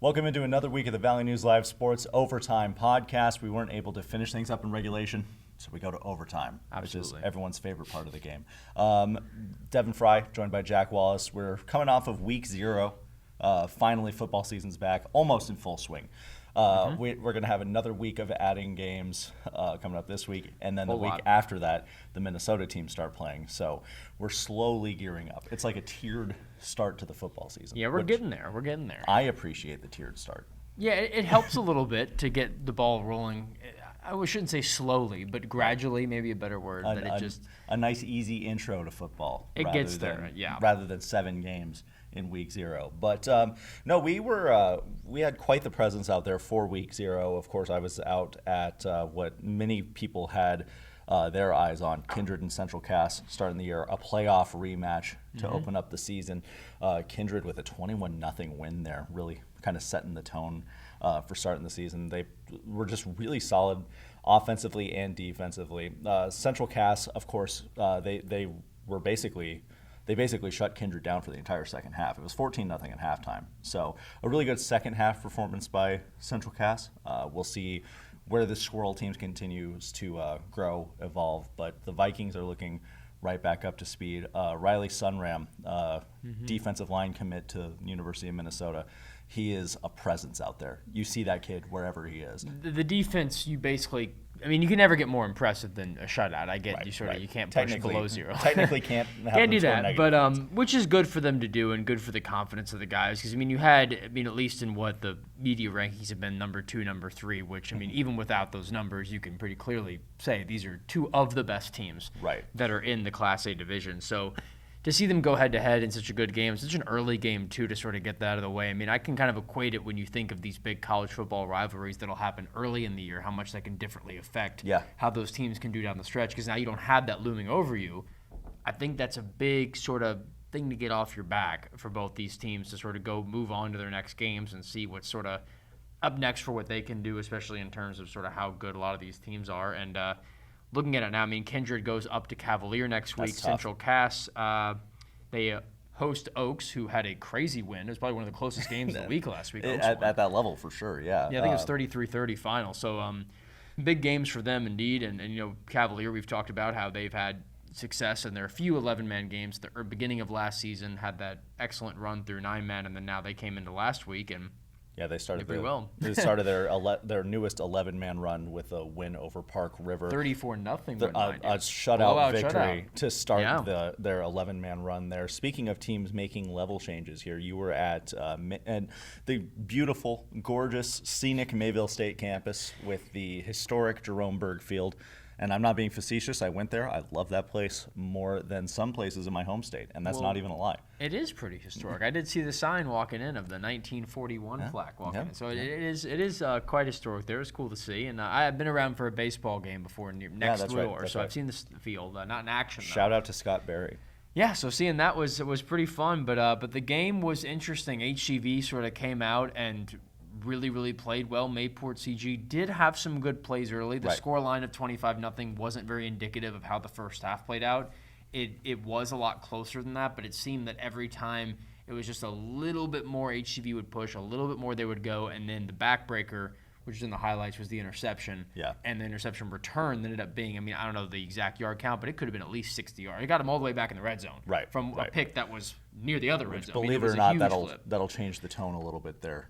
Welcome into another week of the Valley News Live Sports Overtime Podcast. We weren't able to finish things up in regulation, so we go to overtime, Absolutely. which is everyone's favorite part of the game. Devin Fry, joined by Jack Wallace. We're coming off of week 0. Finally, football season's back, almost in full swing. We're going to have another week of adding games coming up this week, and then the week after that, the Minnesota teams start playing. So we're slowly gearing up. It's like a tiered start to the football season. Yeah, we're getting there. We're getting there. I appreciate the tiered start. Yeah, it helps a little bit to get the ball rolling. I shouldn't say slowly, but gradually, maybe a better word. A nice, easy intro to football. It gets there, rather than 7 games in week 0. But no, we had quite the presence out there for week 0. Of course, I was out at what many people had their eyes on, Kindred and Central Cass starting the year, a playoff rematch to open up the season. Kindred with a 21-0 win there, really kind of setting the tone for starting the season. They were just really solid offensively and defensively. Central Cass, of course, they basically shut Kindred down for the entire second half. It was 14-0 at halftime. So a really good second half performance by Central Cass. We'll see where the Squirrel team continues to grow, evolve. But the Vikings are looking right back up to speed. Riley Sunram, defensive line commit to the University of Minnesota. He is a presence out there. You see that kid wherever he is. The defense, you can never get more impressive than a shutout. I get you can't push below 0. Technically can't do that, but which is good for them to do and good for the confidence of the guys. Because you had, at least in what the media rankings have been, number 2, number 3. Which even without those numbers, you can pretty clearly say these are 2 of the best teams that are in the Class A division. So to see them go head-to-head in such a good game, such an early game, too, to sort of get that out of the way. I can kind of equate it when you think of these big college football rivalries that'll happen early in the year, how much that can differently affect how those teams can do down the stretch, because now you don't have that looming over you. I think that's a big sort of thing to get off your back for both these teams to sort of go move on to their next games and see what's sort of up next for what they can do, especially in terms of sort of how good a lot of these teams are. And looking at it now, Kindred goes up to Cavalier next week. Central Cass, they host Oaks, who had a crazy win. It was probably one of the closest games of the week last week. At that level, for sure, yeah. Yeah, I think it was 33-30 final. So big games for them indeed. And Cavalier, we've talked about how they've had success in their few 11-man games. The beginning of last season had that excellent run through 9-man, and then now they came into last week and they started pretty well. They started their newest 11-man run with a win over Park River. 34-0 a shutout victory to start their 11-man run there. Speaking of teams making level changes here, you were at and the beautiful, gorgeous, scenic Mayville State campus with the historic Jerome Berg Field. And I'm not being facetious. I went there. I love that place more than some places in my home state, and that's not even a lie. It is pretty historic. I did see the sign walking in of the 1941 plaque walking in. So it is quite historic there. It's cool to see. And I've been around for a baseball game before next door, so I've seen this field, not in action. Shout out to Scott Berry. Yeah, so seeing that was pretty fun. But the game was interesting. HCV sort of came out and really played well. Mayport CG did have some good plays early. The scoreline of 25-0 wasn't very indicative of how the first half played out. It was a lot closer than that, but it seemed that every time it was just a little bit more HCV would push, a little bit more they would go, and then the backbreaker, which is in the highlights, was the interception. Yeah. And the interception return ended up being, I don't know the exact yard count, but it could have been at least 60 yards. It got him all the way back in the red zone. From a pick that was near the other red zone. Believe it or not, that'll change the tone a little bit there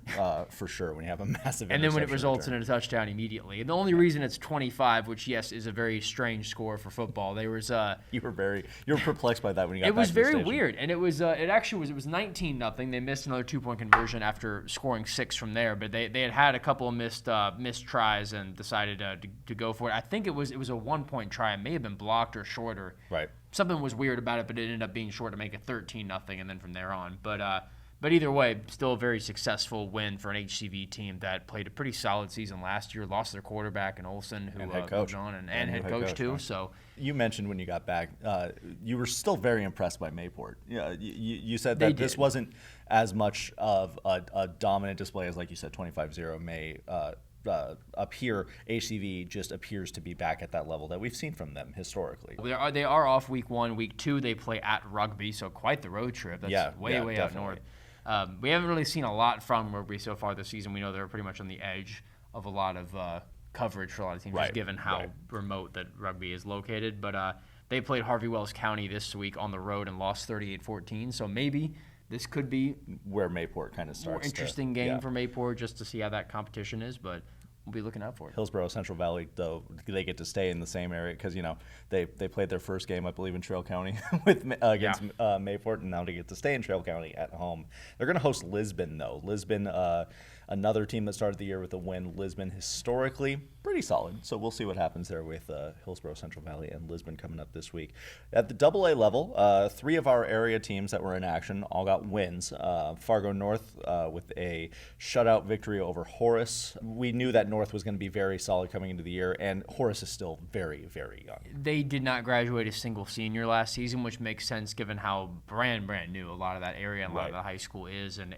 for sure when you have a massive and then when it results in a touchdown immediately. And the only reason it's 25, which, yes, is a very strange score for football. There was you were perplexed by that when you got back It was to the very station. weird. And it was 19-0. They missed another 2-point conversion after scoring 6 from there, but they had a couple of missed tries and decided to go for it. I think it was a 1-point try. It may have been blocked or short or something was weird about it, but it ended up being short to make it 13-0, and then from there on. But either way, still a very successful win for an HCV team that played a pretty solid season last year. Lost their quarterback in Olsen, who moved on, and head coach too. Right. So you mentioned when you got back, you were still very impressed by Mayport. You said that this wasn't as much of a dominant display as, like you said, 25-0 may. Up here, HCV just appears to be back at that level that we've seen from them historically. They are off week 1. Week 2, they play at Rugby, so quite the road trip. That's way definitely. out north. We haven't really seen a lot from Rugby so far this season. We know they're pretty much on the edge of a lot of coverage for a lot of teams, just given how remote that Rugby is located. But they played Harvey Wells County this week on the road and lost 38-14. So maybe this could be where Mayport kind of starts. More interesting game for Mayport, just to see how that competition is. But we'll be looking out for it. Hillsborough, Central Valley, though, they get to stay in the same area because, they played their first game, I believe, in Trail County against Mayport, and now they get to stay in Trail County at home. They're going to host Lisbon, though. Lisbon, another team that started the year with a win. Lisbon, historically, pretty solid. So we'll see what happens there with Hillsborough, Central Valley, and Lisbon coming up this week. At the AA level, 3 of our area teams that were in action all got wins. Fargo North with a shutout victory over Horace. We knew that North was going to be very solid coming into the year, and Horace is still very, very young. They did not graduate a single senior last season, which makes sense given how brand new a lot of that area and a lot of the high school is, and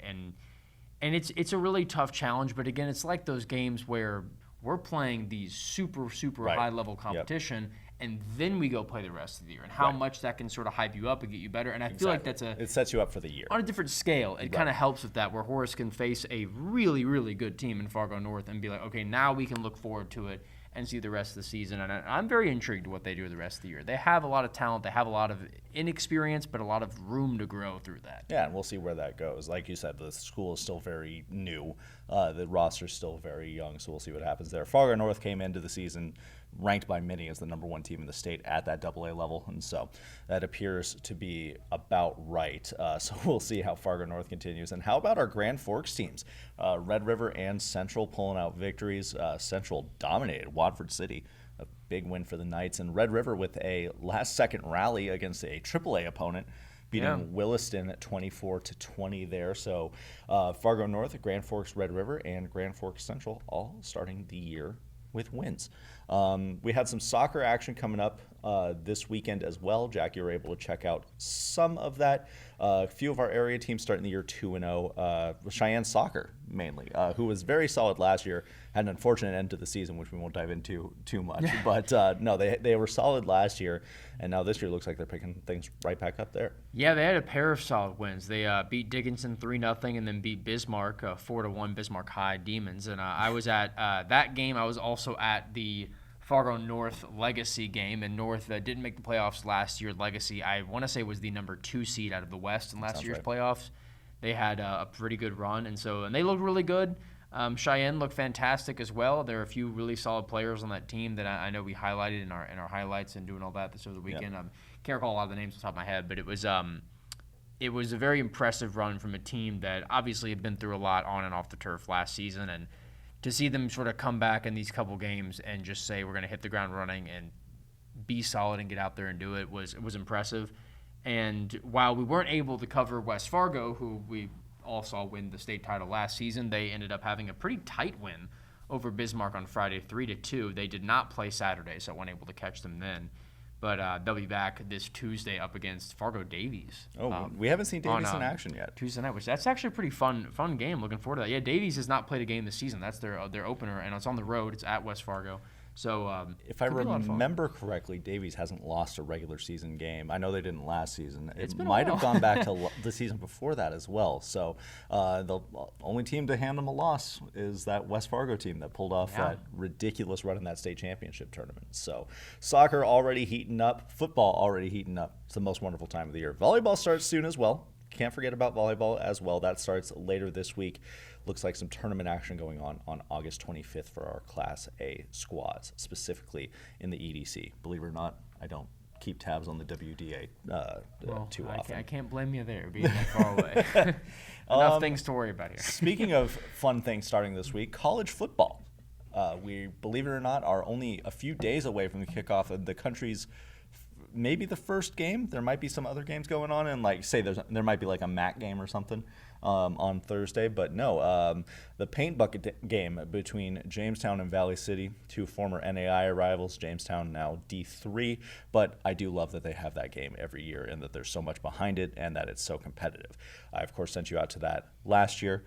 it's a really tough challenge. But again, it's like those games where we're playing these super high level competition, and then we go play the rest of the year, and how much that can sort of hype you up and get you better. And I feel like it sets you up for the year on a different scale. It kind of helps with that, where Horace can face a really good team in Fargo North and be like, okay, now we can look forward to it and see the rest of the season. And I'm very intrigued what they do the rest of the year. They have a lot of talent. They have a lot of inexperience, but a lot of room to grow through that. Yeah, and we'll see where that goes. Like you said, the school is still very new. The roster's still very young, so we'll see what happens there. Fargo North came into the season ranked by many as the number 1 team in the state at that AA level, and so that appears to be about right. So we'll see how Fargo North continues. And how about our Grand Forks teams? Red River and Central pulling out victories. Central dominated Watford City, a big win for the Knights, and Red River with a last-second rally against a AAA opponent, beating Williston at 24-20 there. So Fargo North, Grand Forks, Red River, and Grand Forks Central all starting the year with wins. We had some soccer action coming up this weekend as well. Jack, you were able to check out some of that. A few of our area teams starting the year 2-0. Cheyenne Soccer, mainly, who was very solid last year, had an unfortunate end to the season, which we won't dive into too much. But no, they were solid last year, and now this year looks like they're picking things right back up there. Yeah, they had a pair of solid wins. They beat Dickinson 3-0 and then beat Bismarck 4-1, Bismarck High Demons. And I was at that game. I was also at the Fargo North Legacy game, and North didn't make the playoffs last year. Legacy, I want to say, was the number 2 seed out of the West in last year's playoffs. They had a pretty good run, and they looked really good. Cheyenne looked fantastic as well. There are a few really solid players on that team that I know we highlighted in our highlights and doing all that this over the weekend. Can't recall a lot of the names off the top of my head, but it was a very impressive run from a team that obviously had been through a lot on and off the turf last season, and to see them sort of come back in these couple games and just say we're going to hit the ground running and be solid and get out there and do it was impressive. And while we weren't able to cover West Fargo, who we all saw win the state title last season, they ended up having a pretty tight win over Bismarck on Friday, 3-2. They did not play Saturday, so I wasn't able to catch them then. But they'll be back this Tuesday up against Fargo Davies. We haven't seen Davies in action yet. Tuesday night, which that's actually a pretty fun game. Looking forward to that. Yeah, Davies has not played a game this season. That's their opener, and it's on the road. It's at West Fargo. So if I remember correctly, Davies hasn't lost a regular season game. I know they didn't last season. It might have gone back to the season before that as well. So the only team to hand them a loss is that West Fargo team that pulled off that ridiculous run in that state championship tournament. So soccer already heating up, football already heating up. It's the most wonderful time of the year. Volleyball starts soon as well. Can't forget about volleyball as well. That starts later this week. Looks like some tournament action going on August 25th for our Class A squads, specifically in the EDC. Believe it or not, I don't keep tabs on the WDA too often. I can't blame you there, being that far away. Enough things to worry about here. Speaking of fun things starting this week, college football. We, believe it or not, are only a few days away from the kickoff of the country's maybe the first game. There might be some other games going on, and there might be like a MAC game or something on Thursday. But no, the paint bucket game between Jamestown and Valley City, 2 former NAI rivals. Jamestown now D3, but I do love that they have that game every year and that there's so much behind it and that it's so competitive. I, of course, sent you out to that last year.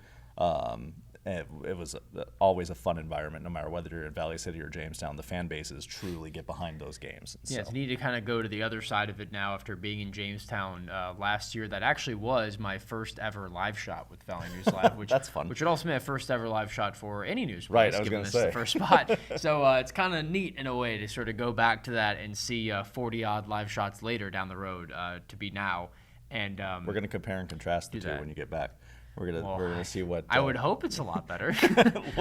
it was always a fun environment, no matter whether you're in Valley City or Jamestown. The fan bases truly get behind those games. Yeah, so you need to kind of go to the other side of it now after being in Jamestown last year. That actually was my first ever live shot with Valley News Live, which that's fun. Which would also be my first ever live shot for any news. Right, I was going to say the first spot. So it's kind of neat in a way to sort of go back to that and see 40 odd live shots later down the road to be now. And we're going to compare and contrast the two when you get back. We're gonna see what. I would hope it's a lot better.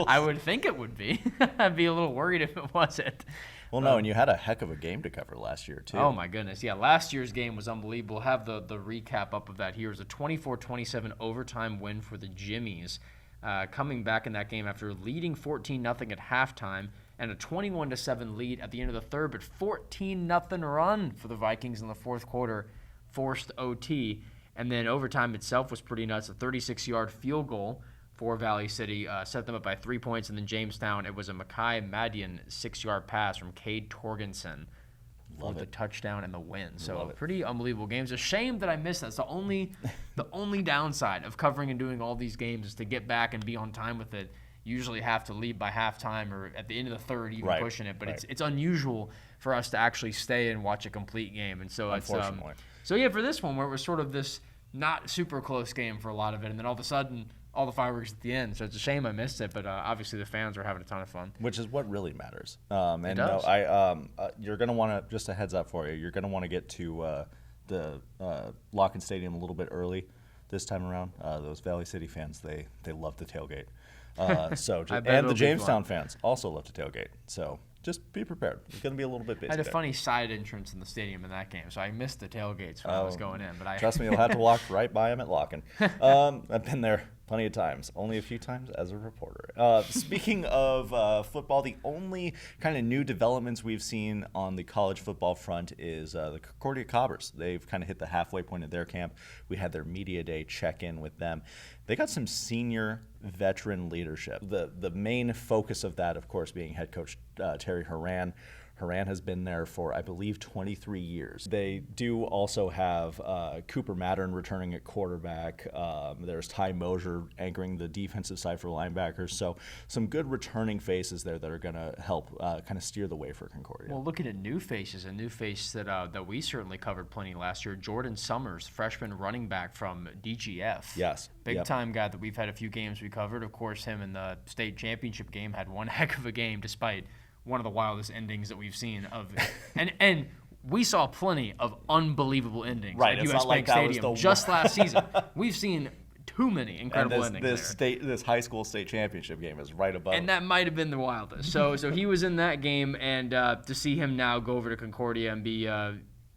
I would think it would be. I'd be a little worried if it wasn't. Well, no, and you had a heck of a game to cover last year too. Oh my goodness, yeah, last year's game was unbelievable. We'll have the recap up of that here. It was a 24-27 overtime win for the Jimmies, coming back in that game after leading 14-0 at halftime and a 21-7 lead at the end of the third, but 14-0 run for the Vikings in the fourth quarter forced OT. And then overtime itself was pretty nuts. A 36-yard field goal for Valley City set them up by 3 points. And then Jamestown, it was a Makai Madian 6-yard pass from Cade Torgensen for the touchdown and the win. So pretty unbelievable games. A shame that I missed that. It's the only downside of covering and doing all these games is to get back and be on time with it. You usually have to leave by halftime or at the end of the third, even pushing it. But it's unusual for us to actually stay and watch a complete game. And so unfortunately. So yeah, for this one where it was sort of this not super close game for a lot of it, and then all of a sudden all the fireworks at the end. So it's a shame I missed it, but obviously the fans are having a ton of fun. Which is what really matters. It does. You're gonna want to, just a heads up for you, you're gonna want to get to the Locken Stadium a little bit early this time around. Those Valley City fans, they love to tailgate. And the Jamestown fans also love to tailgate. So just be prepared. It's going to be a little bit busy. I had a funny side entrance in the stadium in that game, so I missed the tailgates when I was going in. But trust me, you'll have to walk right by them at Locken. I've been there plenty of times, only a few times as a reporter. Speaking of football, the only kind of new developments we've seen on the college football front is the Concordia Cobbers. They've kind of hit the halfway point of their camp. We had their media day check-in with them. They got some senior veteran leadership. The main focus of that, of course, being head coach Terry Horan. Horan has been there for, I believe, 23 years. They do also have Cooper Mattern returning at quarterback. There's Ty Mosier anchoring the defensive side for linebackers. So some good returning faces there that are going to help kind of steer the way for Concordia. Well, looking at new faces, a new face that we certainly covered plenty last year, Jordan Summers, freshman running back from DGF. Yes. Big-time guy that we've had a few games we covered. Of course, him in the state championship game had one heck of a game despite one of the wildest endings that we've seen of and we saw plenty of unbelievable endings at US Bank Stadium just last season. We've seen too many incredible endings. This high school state championship game is right above. And that might have been the wildest. So he was in that game, and to see him now go over to Concordia and be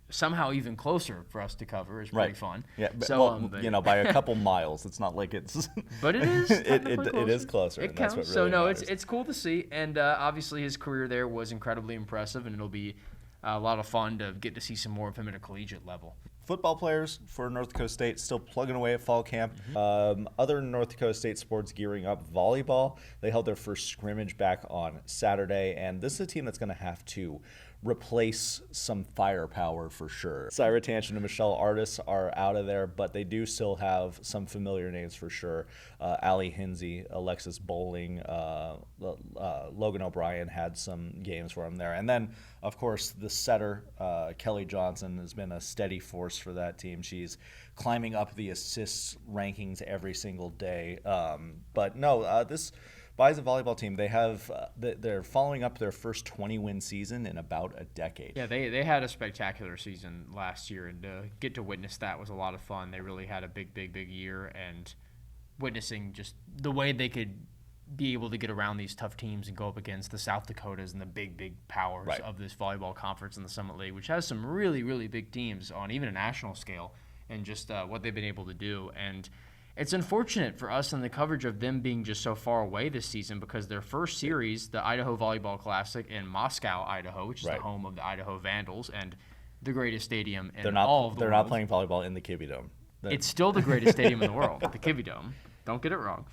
somehow even closer for us to cover is pretty fun. Yeah, but, by a couple miles. It's not like it's. But it is. It is closer. It counts. That's what really matters. It's cool to see, and obviously his career there was incredibly impressive, and it'll be a lot of fun to get to see some more of him at a collegiate level. Football players for North Dakota State still plugging away at fall camp. Other North Dakota State sports gearing up. Volleyball, they held their first scrimmage back on Saturday, and this is a team that's going to have to replace some firepower for sure. Syra Tanchin and Michelle Artis are out of there, but they do still have some familiar names for sure. Allie Hinsey, Alexis Bowling, Logan O'Brien had some games for them there. And then, of course, the setter, Kelly Johnson, has been a steady force for that team. She's climbing up the assists rankings every single day. This Bison volleyball team, they're following up their first 20-win season in about a decade. Yeah, they had a spectacular season last year, and to get to witness that was a lot of fun. They really had a big year, and witnessing just the way they could be able to get around these tough teams and go up against the South Dakotas and the big powers of this volleyball conference in the Summit League, which has some really big teams on even a national scale, and just what they've been able to do. And it's unfortunate for us in the coverage of them being just so far away this season, because their first series, the Idaho Volleyball Classic in Moscow, Idaho, which is the home of the Idaho Vandals and the greatest stadium in all of the world. They're not playing volleyball in the Kibbe Dome. It's still the greatest stadium in the world, the Kibbe Dome. Don't get it wrong.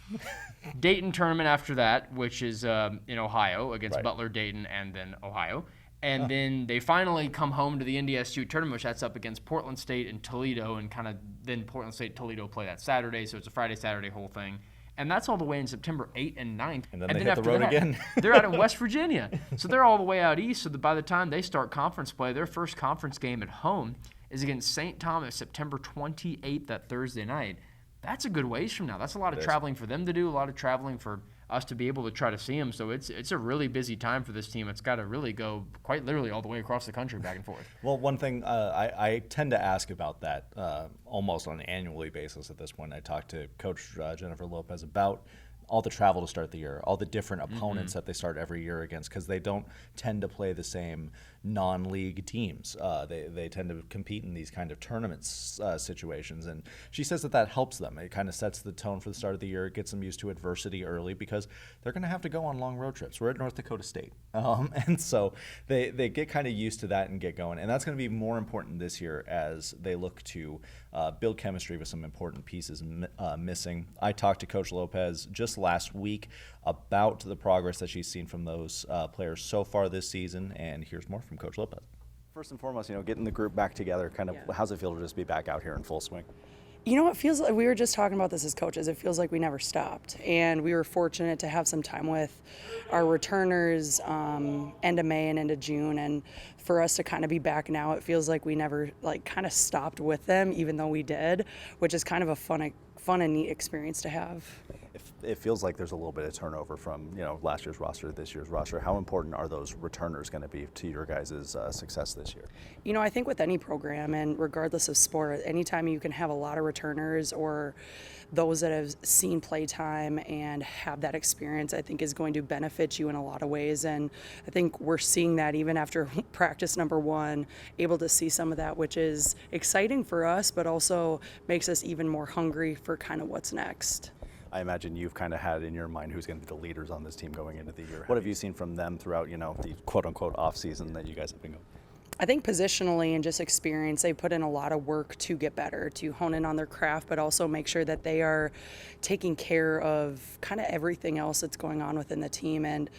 Dayton tournament after that, which is in Ohio against Butler, Dayton, and then Ohio. And then they finally come home to the NDSU tournament, which that's up against Portland State and Toledo, and kind of then Portland State Toledo play that Saturday, so it's a Friday-Saturday whole thing. And that's all the way in September 8th and 9th. And then they hit the road again. They're out in West Virginia. So they're all the way out east. So that by the time they start conference play, their first conference game at home is against St. Thomas, September 28th, that Thursday night. That's a good ways from now. That's a lot of traveling for them to do, a lot of traveling for us to be able to try to see them. So it's a really busy time for this team. It's got to really go quite literally all the way across the country back and forth. Well, one thing I tend to ask about that almost on an annually basis at this point. I talked to Coach Jennifer Lopez about all the travel to start the year, all the different opponents that they start every year against, because they don't tend to play the same non-league teams. They tend to compete in these kind of tournaments situations, and she says that helps them. It kind of sets the tone for the start of the year. It gets them used to adversity early because they're going to have to go on long road trips. We're at North Dakota State, and so they get kind of used to that and get going, and that's going to be more important this year as they look to build chemistry with some important pieces missing. I talked to Coach Lopez just last week about the progress that she's seen from those players so far this season, and here's more from Coach Lopez. First and foremost, getting the group back together, how's it feel to just be back out here in full swing? It feels like we were just talking about this as coaches. It feels like we never stopped. And we were fortunate to have some time with our returners end of May and into June. And for us to kind of be back now, it feels like we never kind of stopped with them, even though we did, which is kind of a fun and neat experience to have. It feels like there's a little bit of turnover from last year's roster to this year's roster. How important are those returners going to be to your guys' success this year? I think with any program, and regardless of sport, anytime you can have a lot of returners or those that have seen play time and have that experience, I think is going to benefit you in a lot of ways. And I think we're seeing that even after practice number 1, able to see some of that, which is exciting for us, but also makes us even more hungry for kind of what's next. I imagine you've kind of had in your mind who's going to be the leaders on this team going into the year. What have you seen from them throughout, the quote-unquote off-season that you guys have been going? I think positionally and just experience, they put in a lot of work to get better, to hone in on their craft, but also make sure that they are taking care of kind of everything else that's going on within the team. And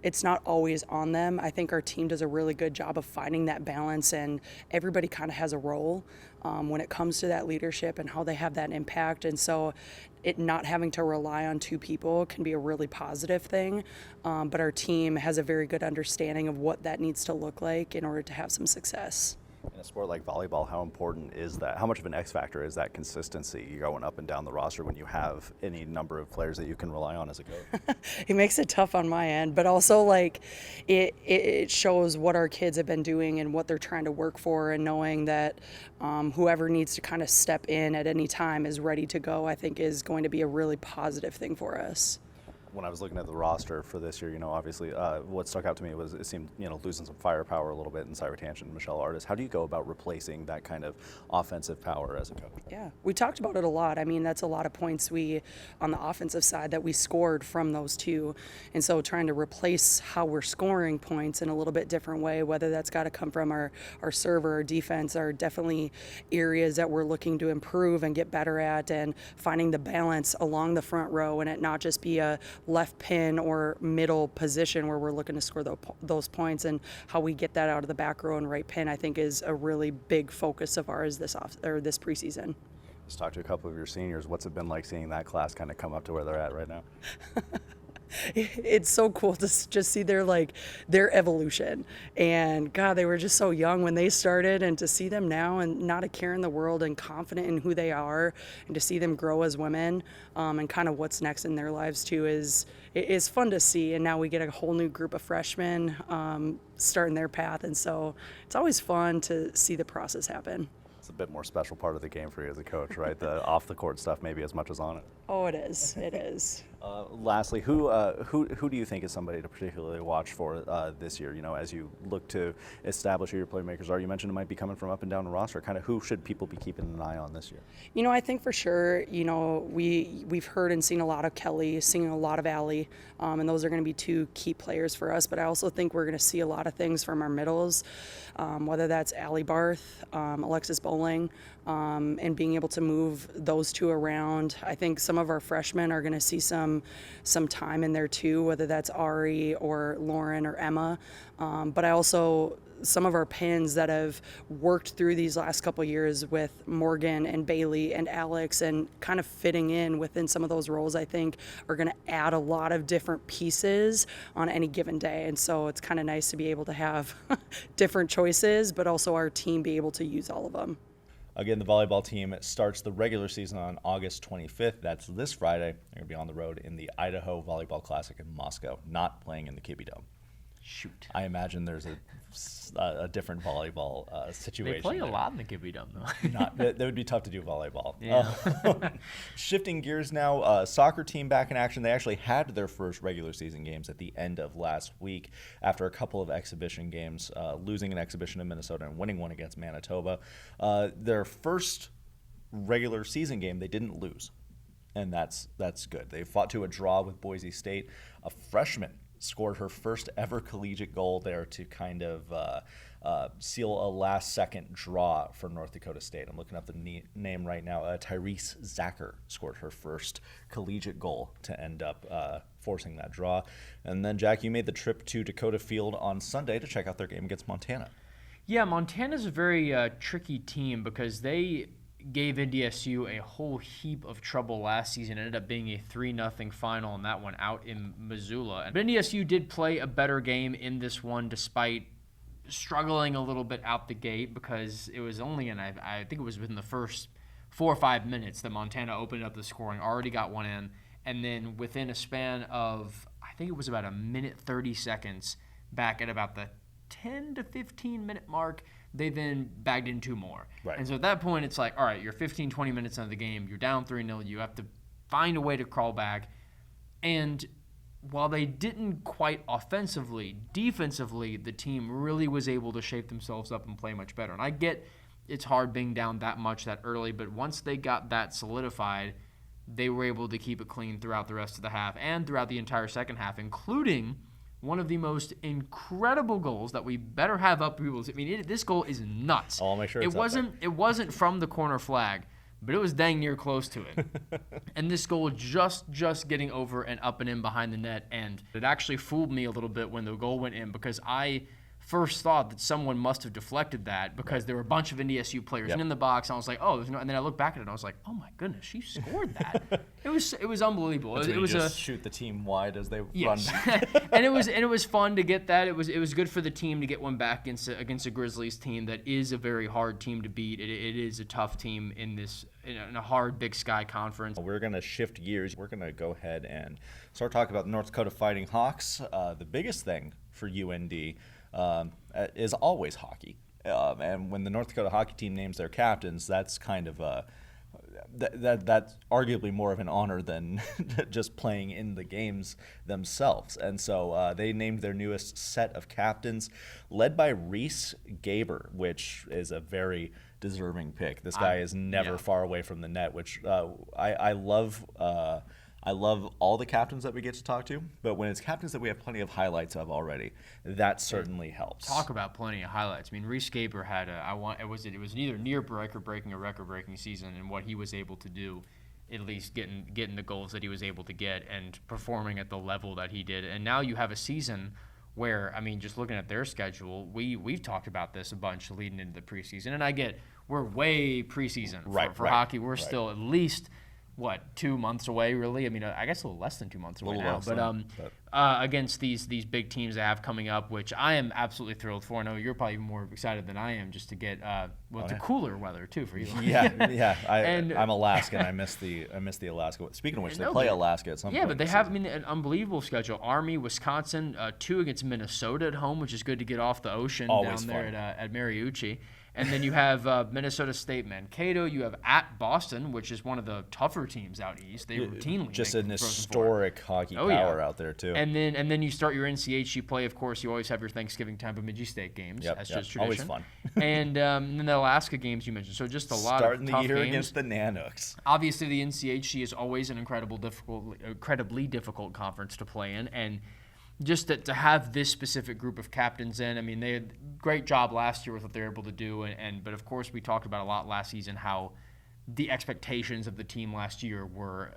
it's not always on them. I think our team does a really good job of finding that balance, and everybody kind of has a role when it comes to that leadership and how they have that impact. And so it not having to rely on 2 people can be a really positive thing. But our team has a very good understanding of what that needs to look like in order to have some success. In a sport like volleyball, how important is that? How much of an X factor is that consistency going up and down the roster when you have any number of players that you can rely on as a coach? It makes it tough on my end, but also it shows what our kids have been doing and what they're trying to work for, and knowing that whoever needs to kind of step in at any time is ready to go, I think is going to be a really positive thing for us. When I was looking at the roster for this year, obviously what stuck out to me was it seemed, losing some firepower a little bit in Cyra Tanch and Michelle Artis. How do you go about replacing that kind of offensive power as a coach? Yeah, we talked about it a lot. I mean, that's a lot of points on the offensive side that we scored from those 2. And so trying to replace how we're scoring points in a little bit different way, whether that's got to come from our server or defense, are definitely areas that we're looking to improve and get better at, and finding the balance along the front row and it not just be a left pin or middle position where we're looking to score those points, and how we get that out of the back row and right pin, I think is a really big focus of ours this preseason. Let's talk to a couple of your seniors. What's it been like seeing that class kind of come up to where they're at right now? It's so cool to just see their evolution. And God, they were just so young when they started, and to see them now and not a care in the world and confident in who they are, and to see them grow as women and kind of what's next in their lives too is fun to see. And now we get a whole new group of freshmen starting their path, and so it's always fun to see the process happen. It's a bit more special part of the game for you as a coach, right? The off the court stuff maybe as much as on it. Oh, it is. It is. Lastly, who do you think is somebody to particularly watch for this year? As you look to establish who your playmakers are, you mentioned it might be coming from up and down the roster. Kind of who should people be keeping an eye on this year? I think for sure, we've heard and seen a lot of Kelly, seen a lot of Allie, and those are going to be 2 key players for us. But I also think we're going to see a lot of things from our middles, whether that's Allie Barth, Alexis Bowling, and being able to move those 2 around. I think some of our freshmen are going to see some time in there too, whether that's Ari or Lauren or Emma. But I also some of our pins that have worked through these last couple years with Morgan and Bailey and Alex, and kind of fitting in within some of those roles, I think are going to add a lot of different pieces on any given day. And so it's kind of nice to be able to have different choices, but also our team be able to use all of them. Again, the volleyball team starts the regular season on August 25th. That's this Friday. They're going to be on the road in the Idaho Volleyball Classic in Moscow, not playing in the Kibbie Dome. Shoot. I imagine there's a different volleyball situation. They play there. a lot in the Kibbie Dome, though. That would be tough to do volleyball. Yeah. Shifting gears now, soccer team back in action. They actually had their first regular season games at the end of last week after a couple of exhibition games, losing an exhibition in Minnesota and winning one against Manitoba. Their first regular season game, they didn't lose, and that's good. They fought to a draw with Boise State. A freshman scored her first ever collegiate goal there to kind of seal a last-second draw for North Dakota State. I'm looking up the name right now. Tyrese Zacher scored her first collegiate goal to end up forcing that draw. And then, Jack, you made the trip to Dakota Field on Sunday to check out their game against Montana. Yeah, Montana's a very tricky team because they gave NDSU a whole heap of trouble last season. It ended up being a 3-0 final, and that one out in Missoula. But NDSU did play a better game in this one, despite struggling a little bit out the gate, because it was only I think it was within the first 4 or 5 minutes that Montana opened up the scoring, already got one in, and then within a span of, I think it was about a minute 30 seconds, back at about the 10 to 15 minute mark, they then bagged in 2 more. Right. And so at that point, it's like, all right, you're 15, 20 minutes into the game. You're down 3-0. You have to find a way to crawl back. And while they didn't quite offensively, defensively, the team really was able to shape themselves up and play much better. And I get it's hard being down that much that early, but once they got that solidified, they were able to keep it clean throughout the rest of the half and throughout the entire second half, including one of the most incredible goals that we better have up. This goal is nuts. I'll make sure it's It wasn't from the corner flag, but it was dang near close to it. And this goal just getting over and up and in behind the net, and it actually fooled me a little bit when the goal went in, because I first thought that someone must have deflected that, because there were a bunch of NDSU players in the box. And I was like, oh, there's no. And then I looked back at it and I was like, oh my goodness, she scored that. It was unbelievable. It was just shoot the team wide as they run. and it was fun to get that. It was good for the team to get one back against a Grizzlies team that is a very hard team to beat. It is a tough team in a hard Big Sky conference. We're going to shift gears. We're going to go ahead and start talking about the North Dakota Fighting Hawks. The biggest thing for UND is always hockey. And when the North Dakota hockey team names their captains, that's kind of that's arguably more of an honor than just playing in the games themselves. And so they named their newest set of captains, led by Reese Gaber, which is a very deserving pick. This guy is never far away from the net, which I love. I love all the captains that we get to talk to, but when it's captains that we have plenty of highlights of already, that certainly helps. Talk about plenty of highlights. I mean, Reese Gaber had it was either near record-breaking or record-breaking season, and what he was able to do, at least getting the goals that he was able to get and performing at the level that he did. And now you have a season where, I mean, just looking at their schedule, we've talked about this a bunch leading into the preseason, and I get we're way preseason for hockey. We're still at least 2 months away, really? I mean, I guess a little less than 2 months away now. But against these big teams they have coming up, which I am absolutely thrilled for. I know you're probably more excited than I am just to get to cooler weather too for you. Yeah. I'm Alaskan. I miss the Alaska. Speaking of which, they play Alaska at some point. Yeah, but they have an unbelievable schedule. Army, Wisconsin, 2 against Minnesota at home, which is good to get off the ocean Always down there fun. at Mariucci. And then you have Minnesota State, Mankato. You have at Boston, which is one of the tougher teams out east. They routinely just make an the Frozen historic hockey power out there too. And then you start your NCHC play. Of course, you always have your Thanksgiving time Bemidji State games. That's just tradition. Always fun. And then the Alaska games you mentioned. So just a lot starting of tough the year games against the Nanooks. Obviously, the NCHC is always an incredibly difficult conference to play in, and just to have this specific group of captains in, I mean, they had a great job last year with what they were able to do, but of course we talked about a lot last season how the expectations of the team last year were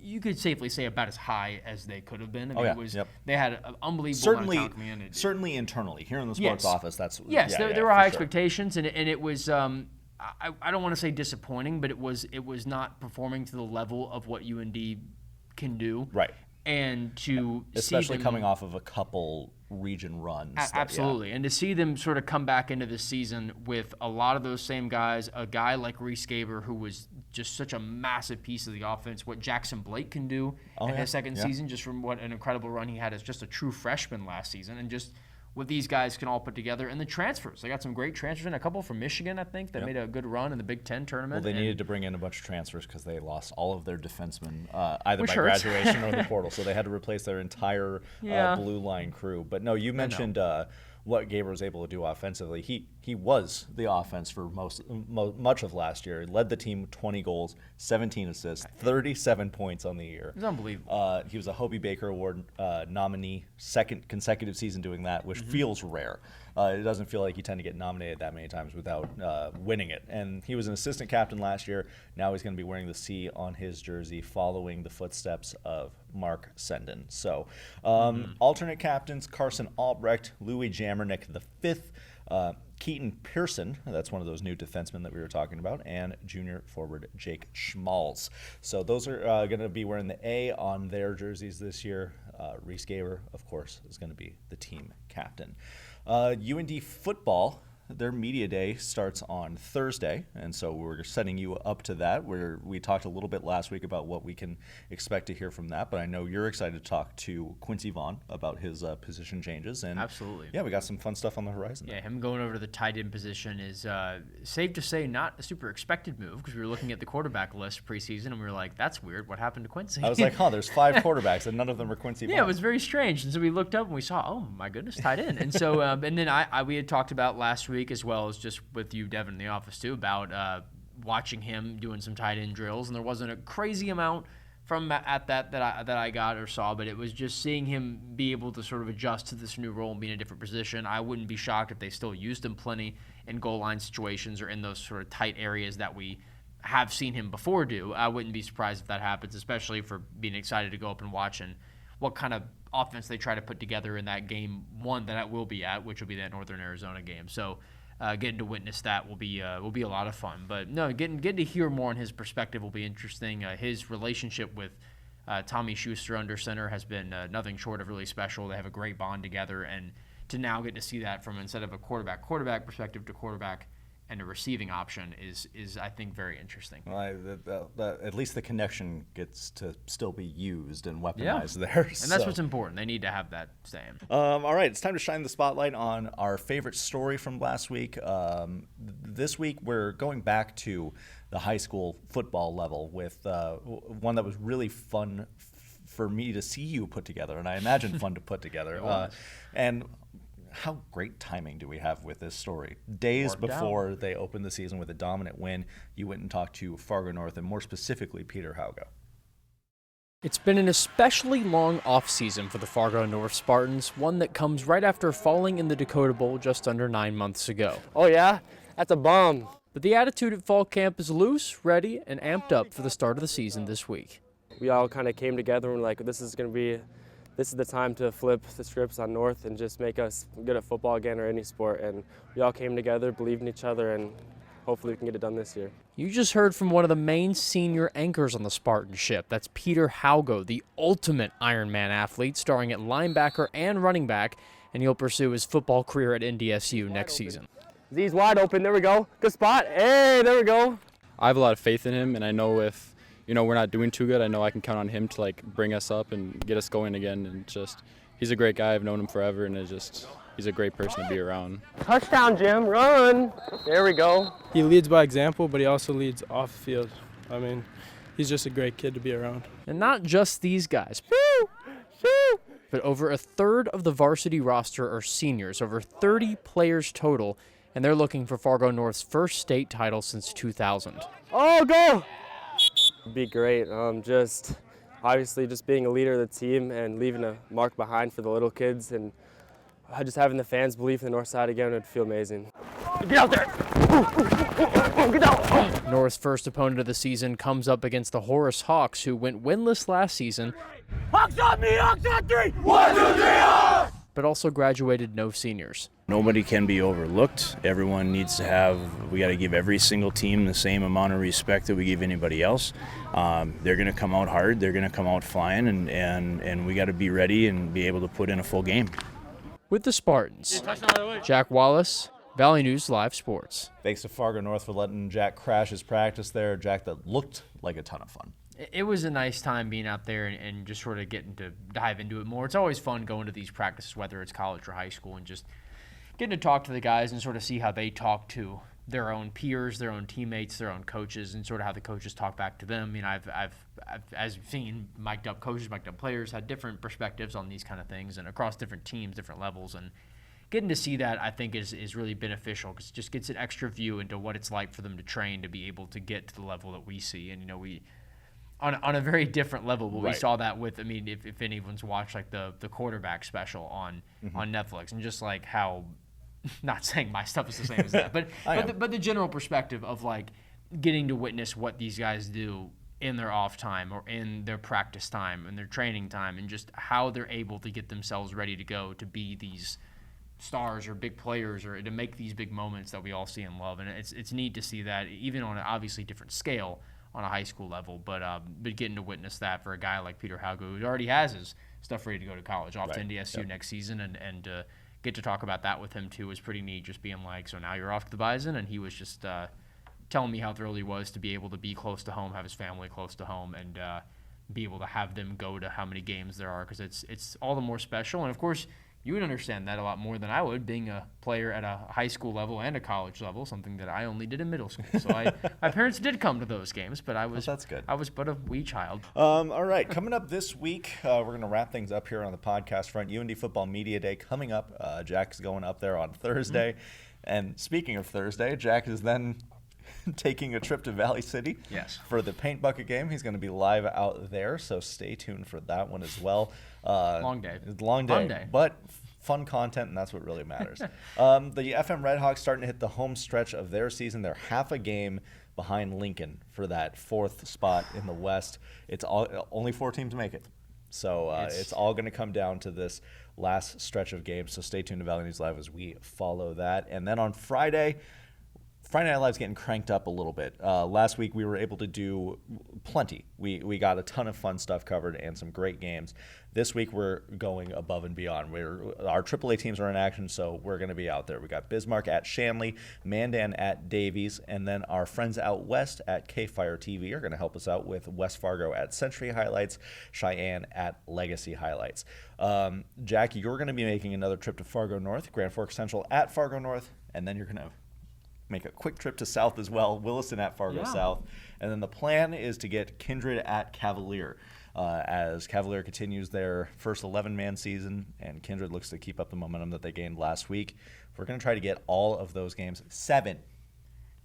you could safely say about as high as they could have been. I mean, yeah. it was Yep. they had an unbelievable amount of talent coming in. Certainly internally here in the sports Yes. office. That's Yes, yeah, there were for high sure. expectations, and it was. I don't want to say disappointing, but it was not performing to the level of what UND can do. Right. And to Especially see them, coming off of a couple region runs. absolutely, and to see them sort of come back into this season with a lot of those same guys, a guy like Reese Gaber, who was just such a massive piece of the offense, what Jackson Blake can do in his second season, just from what an incredible run he had as just a true freshman last season, and just what these guys can all put together, and the transfers. They got some great transfers in, a couple from Michigan, I think, that made a good run in the Big Ten tournament. Well, they needed to bring in a bunch of transfers because they lost all of their defensemen either Which by hurts. graduation or the portal, so they had to replace their entire blue line crew. But no, you mentioned what Gaber was able to do offensively. He was the offense for much of last year. He led the team with 20 goals, 17 assists, 37 points on the year. It was unbelievable. He was a Hobie Baker Award nominee, second consecutive season doing that, which feels rare. It doesn't feel like you tend to get nominated that many times without winning it. And he was an assistant captain last year. Now he's going to be wearing the C on his jersey, following the footsteps of Mark Senden. So alternate captains, Carson Albrecht, Louis Jamernick V, Keaton Pearson, that's one of those new defensemen that we were talking about, and junior forward Jake Schmalz. So those are going to be wearing the A on their jerseys this year. Reese Gaber, of course, is going to be the team captain. UND football, their media day starts on Thursday, and so we're setting you up to that. We talked a little bit last week about what we can expect to hear from that, but I know you're excited to talk to Quincy Vaughn about his position changes. And Absolutely. Yeah, we got some fun stuff on the horizon. Yeah, him going over to the tight end position is safe to say not a super expected move, because we were looking at the quarterback list preseason and we were like, that's weird. What happened to Quincy? I was like, there's 5 quarterbacks and none of them are Quincy Vaughn. Yeah, it was very strange. And so we looked up and we saw, oh my goodness, tight end. And so, and then we had talked about last week, as well as just with you, Devin, in the office too, about watching him doing some tight end drills. And there wasn't a crazy amount from at that I got or saw, but it was just seeing him be able to sort of adjust to this new role and be in a different position. I wouldn't be shocked if they still used him plenty in goal line situations or in those sort of tight areas that we have seen him before do. I wouldn't be surprised if that happens, especially for being excited to go up and watch and what kind of offense they try to put together in that game one that I will be at, which will be that Northern Arizona game. So getting to witness that will be a lot of fun. But no, getting to hear more on his perspective will be interesting. His relationship with Tommy Schuster under center has been nothing short of really special. They have a great bond together, and to now get to see that from instead of a quarterback perspective to quarterback and a receiving option is I think very interesting. Well, at least the connection gets to still be used and weaponized there. And that's what's important. They need to have that staying. All right, it's time to shine the spotlight on our favorite story from last week. This week we're going back to the high school football level with one that was really fun for me to see you put together, and I imagine fun to put together. And how great timing do we have with this story? Days before they opened the season with a dominant win, you went and talked to Fargo North, and more specifically, Peter Haugo. It's been an especially long offseason for the Fargo North Spartans, one that comes right after falling in the Dakota Bowl just under 9 months ago. Oh yeah? That's a bomb. But the attitude at fall camp is loose, ready, and amped up for the start of the season this week. We all kind of came together and were like, this is the time to flip the scripts on North and just make us good at football again or any sport. And we all came together, believed in each other, and hopefully we can get it done this year. You just heard from one of the main senior anchors on the Spartan ship. That's Peter Haugo, the ultimate Ironman athlete, starring at linebacker and running back, and he'll pursue his football career at NDSU next season. Z's wide open, there we go. Good spot, hey, there we go. I have a lot of faith in him, and I know if we're not doing too good, I know I can count on him to bring us up and get us going again. And he's a great guy. I've known him forever, and he's a great person to be around. Touchdown, Jim, run. There we go. He leads by example, but he also leads off the field. I mean, he's just a great kid to be around. And not just these guys, but over a third of the varsity roster are seniors, over 30 players total, and they're looking for Fargo North's first state title since 2000. Oh, go! Be great. Obviously just being a leader of the team and leaving a mark behind for the little kids, and just having the fans believe in the north side again would feel amazing. Get out there! North's first opponent of the season comes up against the Horace Hawks, who went winless last season. Hawks on me! Hawks on 3! 1, 2, 3, Hawks! But also graduated no seniors. Nobody can be overlooked. Everyone needs to have, we got to give every single team the same amount of respect that we give anybody else. They're going to come out hard, they're going to come out flying, and we got to be ready and be able to put in a full game. With the Spartans, Jack Wallace, Valley News Live Sports. Thanks to Fargo North for letting Jack crash his practice there. Jack, that looked like a ton of fun. It was a nice time being out there and just sort of getting to dive into it more. It's always fun going to these practices, whether it's college or high school, and just getting to talk to the guys and sort of see how they talk to their own peers, their own teammates, their own coaches, and sort of how the coaches talk back to them. I mean, I've as you've seen, mic'd up coaches, mic'd up players, had different perspectives on these kind of things and across different teams, different levels, and getting to see that, I think, is really beneficial because it just gets an extra view into what it's like for them to train to be able to get to the level that we see. And, we on a very different level, but we saw that with, I mean, if anyone's watched, like, the quarterback special on Netflix, and just, like, how, not saying my stuff is the same as that, but the general perspective of, like, getting to witness what these guys do in their off time or in their practice time and their training time, and just how they're able to get themselves ready to go to be these stars or big players or to make these big moments that we all see and love. And it's neat to see that, even on an obviously different scale on a high school level, but getting to witness that for a guy like Peter Haugo, who already has his stuff ready to go to college, off to NDSU next season, and get to talk about that with him too was pretty neat, just being like, so now you're off to the Bison, and he was just telling me how thrilled he was to be able to be close to home, have his family close to home, and be able to have them go to how many games there are, because it's all the more special. And of course, you would understand that a lot more than I would, being a player at a high school level and a college level, something that I only did in middle school. So my parents did come to those games, but I was that's good. I was but a wee child. All right, coming up this week, we're going to wrap things up here on the podcast front. UND Football Media Day coming up. Jack's going up there on Thursday. And speaking of Thursday, Jack is then taking a trip to Valley City for the Paint Bucket game. He's going to be live out there, so stay tuned for that one as well. Long day. Long day. Fun day. But fun content, and that's what really matters. The FM Redhawks starting to hit the home stretch of their season. They're half a game behind Lincoln for that 4th spot in the West. It's only 4 teams make it. So it's all going to come down to this last stretch of games. So stay tuned to Valley News Live as we follow that. And then on Friday Night Live's getting cranked up a little bit. Last week we were able to do plenty. We got a ton of fun stuff covered and some great games. This week we're going above and beyond. Our AAA teams are in action, so we're going to be out there. We got Bismarck at Shanley, Mandan at Davies, and then our friends out west at K-Fire TV are going to help us out with West Fargo at Century Highlights, Cheyenne at Legacy Highlights. Jack, you're going to be making another trip to Fargo North, Grand Forks Central at Fargo North, and then you're going to make a quick trip to South as well, Williston at Fargo South. And then the plan is to get Kindred at Cavalier as Cavalier continues their first 11-man season, and Kindred looks to keep up the momentum that they gained last week. We're going to try to get all of those games, 7.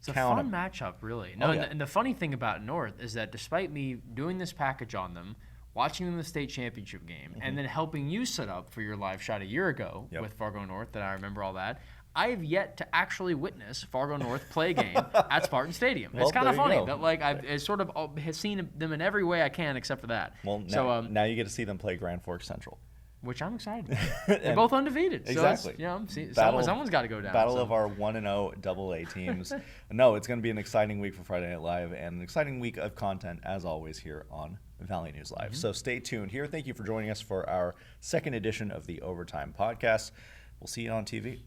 It's a fun matchup, really. No, and the funny thing about North is that despite me doing this package on them, watching them in the state championship game, and then helping you set up for your live shot a year ago with Fargo North, that I remember all that, I have yet to actually witness Fargo North play a game at Spartan Stadium. Well, it's kind of funny that, like, I've sort of seen them in every way I can except for that. Well, now you get to see them play Grand Forks Central, which I'm excited about. They're both undefeated. Exactly. So someone's got to go down. Battle of our 1-0 AA teams. No, it's going to be an exciting week for Friday Night Live and an exciting week of content, as always, here on Valley News Live. So stay tuned here. Thank you for joining us for our second edition of the Overtime Podcast. We'll see you on TV.